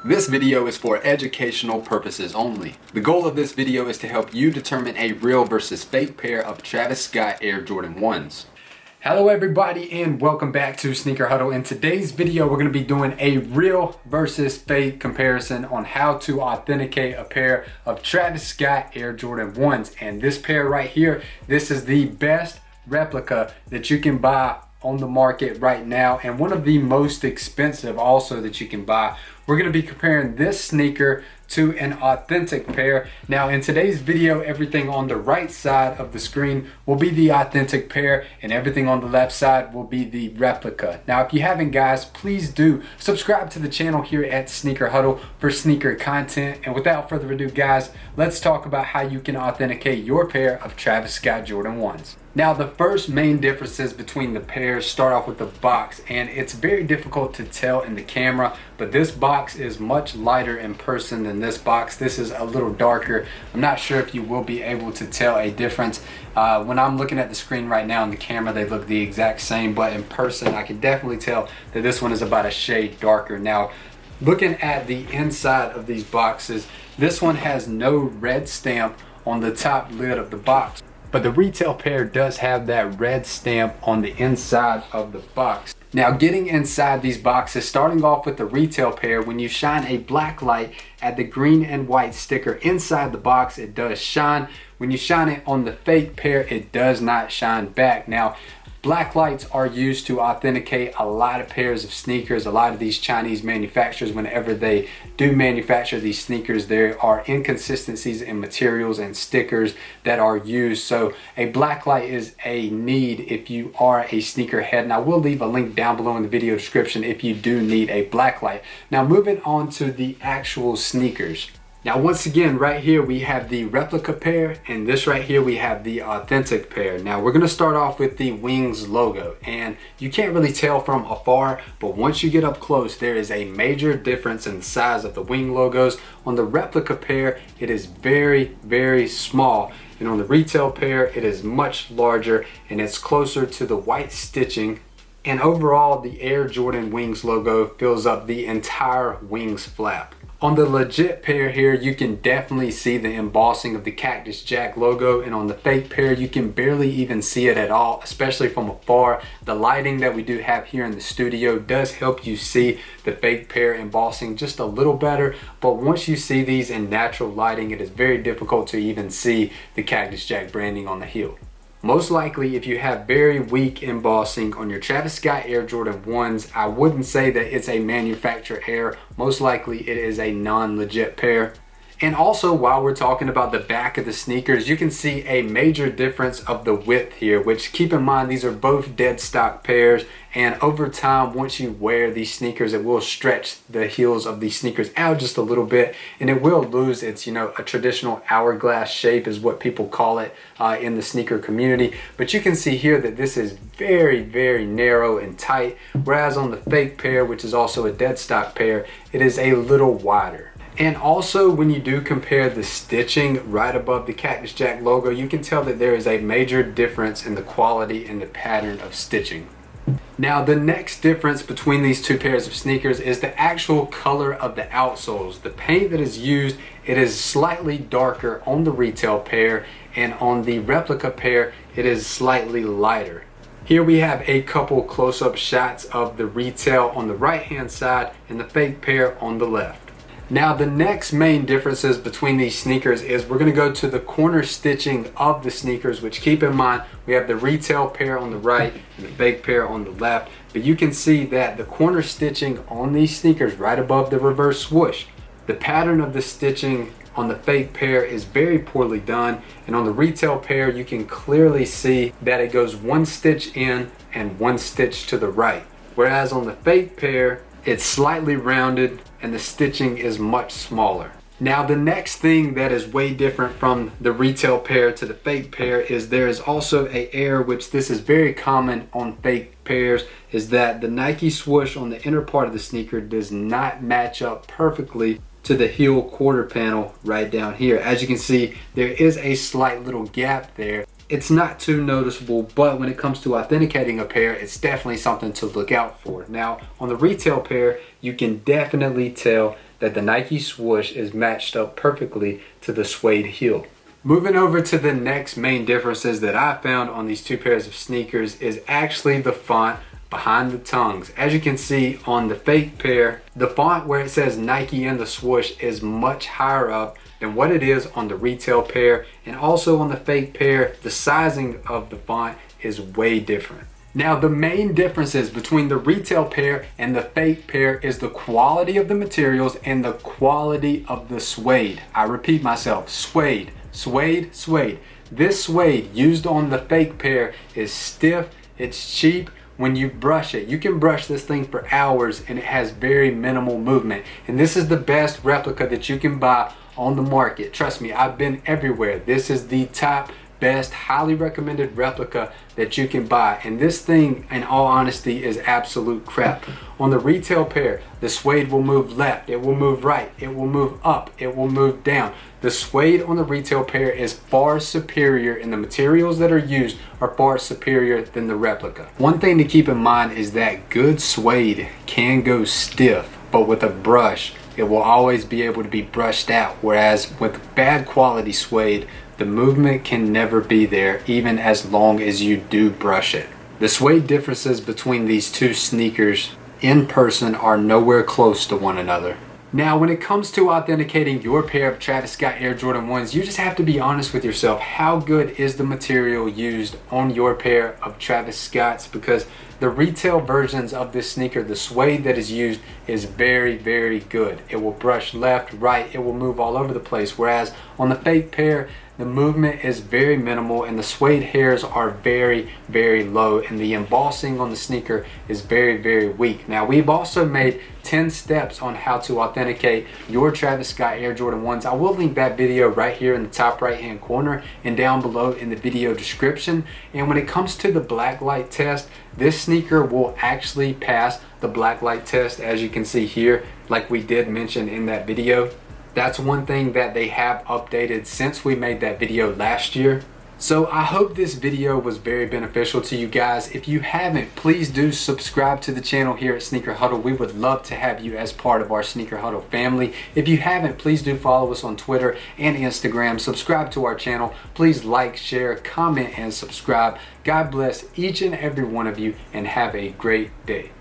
This video is for educational purposes only. The goal of this video is to help you determine a real versus fake pair of Travis Scott Air Jordan 1s. Hello everybody and welcome back to Sneaker Huddle. In today's video we're going to be doing a real versus fake comparison on how to authenticate a pair of Travis Scott Air Jordan 1s. And this pair right here, this is the best replica that you can buy on the market right now, and one of the most expensive also that you can buy. We're going to be comparing this sneaker to an authentic pair. Now in today's video, everything on the right side of the screen will be the authentic pair and everything on the left side will be the replica. Now if you haven't, guys, please do subscribe to the channel here at Sneaker Huddle for sneaker content. And without further ado, guys, let's talk about how you can authenticate your pair of Travis Scott Jordan 1s. Now the first main differences between the pairs start off with the box, and it's very difficult to tell in the camera, but this box is much lighter in person than this box. This is a little darker. I'm not sure if you will be able to tell a difference. When I'm looking at the screen right now in the camera, they look the exact same, but in person I can definitely tell that this one is about a shade darker. Now looking at the inside of these boxes, this one has no red stamp on the top lid of the box, but the retail pair does have that red stamp on the inside of the box. Now getting inside these boxes, starting off with the retail pair, when you shine a black light at the green and white sticker inside the box, it does shine. When you shine it on the fake pair, it does not shine back. Now black lights are used to authenticate a lot of pairs of sneakers. A lot of these Chinese manufacturers, whenever they do manufacture these sneakers, there are inconsistencies in materials and stickers that are used. So a black light is a need if you are a sneakerhead. And I will leave a link down below in the video description if you do need a black light. Now moving on to the actual sneakers. Now once again, right here we have the replica pair, and this right here we have the authentic pair. Now we're going to start off with the Wings logo, and you can't really tell from afar, but once you get up close there is a major difference in the size of the Wing logos. On the replica pair it is very small, and on the retail pair it is much larger and it's closer to the white stitching. And overall the Air Jordan Wings logo fills up the entire Wings flap. On the legit pair here, you can definitely see the embossing of the Cactus Jack logo, and on the fake pair you can barely even see it at all, especially from afar. The lighting that we do have here in the studio does help you see the fake pair embossing just a little better, but once you see these in natural lighting, it is very difficult to even see the Cactus Jack branding on the heel. Most likely, if you have very weak embossing on your Travis Scott Air Jordan 1s, I wouldn't say that it's a manufacturer error. Most likely it is a non-legit pair. And also, while we're talking about the back of the sneakers, you can see a major difference of the width here, which, keep in mind, these are both dead stock pairs, and over time, once you wear these sneakers, it will stretch the heels of these sneakers out just a little bit, and it will lose its, a traditional hourglass shape is what people call it in the sneaker community. But you can see here that this is very narrow and tight, whereas on the fake pair, which is also a dead stock pair, it is a little wider. And also, when you do compare the stitching right above the Cactus Jack logo, you can tell that there is a major difference in the quality and the pattern of stitching. Now the next difference between these two pairs of sneakers is the actual color of the outsoles. The paint that is used, it is slightly darker on the retail pair, and on the replica pair it is slightly lighter. Here we have a couple close-up shots of the retail on the right hand side and the fake pair on the left. Now the next main differences between these sneakers is we're going to go to the corner stitching of the sneakers, which, keep in mind, we have the retail pair on the right and the fake pair on the left, but you can see that the corner stitching on these sneakers right above the reverse swoosh, the pattern of the stitching on the fake pair is very poorly done, and on the retail pair you can clearly see that it goes one stitch in and one stitch to the right, whereas on the fake pair it's slightly rounded and the stitching is much smaller. Now the next thing that is way different from the retail pair to the fake pair is there is also a error, which this is very common on fake pairs, is that the Nike swoosh on the inner part of the sneaker does not match up perfectly to the heel quarter panel right down here. As you can see, there is a slight little gap there. It's not too noticeable, but when it comes to authenticating a pair, it's definitely something to look out for. Now, on the retail pair, you can definitely tell that the Nike swoosh is matched up perfectly to the suede heel. Moving over to the next main differences that I found on these two pairs of sneakers is actually the font behind the tongues. As you can see on the fake pair, the font where it says Nike and the swoosh is much higher up than what it is on the retail pair, and also on the fake pair, the sizing of the font is way different. Now, the main differences between the retail pair and the fake pair is the quality of the materials and the quality of the suede. I repeat myself, suede, suede, suede. This suede used on the fake pair is stiff, it's cheap. When you brush it, you can brush this thing for hours and it has very minimal movement. And this is the best replica that you can buy on the market. Trust me, I've been everywhere. This is the top, best, highly recommended replica that you can buy. And this thing, in all honesty, is absolute crap. On the retail pair, the suede will move left, it will move right, it will move up, it will move down. The suede on the retail pair is far superior, and the materials that are used are far superior than the replica. One thing to keep in mind is that good suede can go stiff, but with a brush, it will always be able to be brushed out. Whereas with bad quality suede, the movement can never be there, even as long as you do brush it. The suede differences between these two sneakers in person are nowhere close to one another. Now, when it comes to authenticating your pair of Travis Scott Air Jordan 1s, you just have to be honest with yourself. How good is the material used on your pair of Travis Scotts? Because the retail versions of this sneaker, the suede that is used is very, very good. It will brush left, right, it will move all over the place. Whereas on the fake pair, the movement is very minimal and the suede hairs are very, very low, and the embossing on the sneaker is very, very weak. Now, we've also made 10 steps on how to authenticate your Travis Scott Air Jordan 1s. I will link that video right here in the top right hand corner and down below in the video description. And when it comes to the black light test, this sneaker will actually pass the black light test, as you can see here, like we did mention in that video. That's one thing that they have updated since we made that video last year. So I hope this video was very beneficial to you guys. If you haven't, please do subscribe to the channel here at Sneaker Huddle. We would love to have you as part of our Sneaker Huddle family. If you haven't, please do follow us on Twitter and Instagram. Subscribe to our channel. Please like, share, comment, and subscribe. God bless each and every one of you, and have a great day.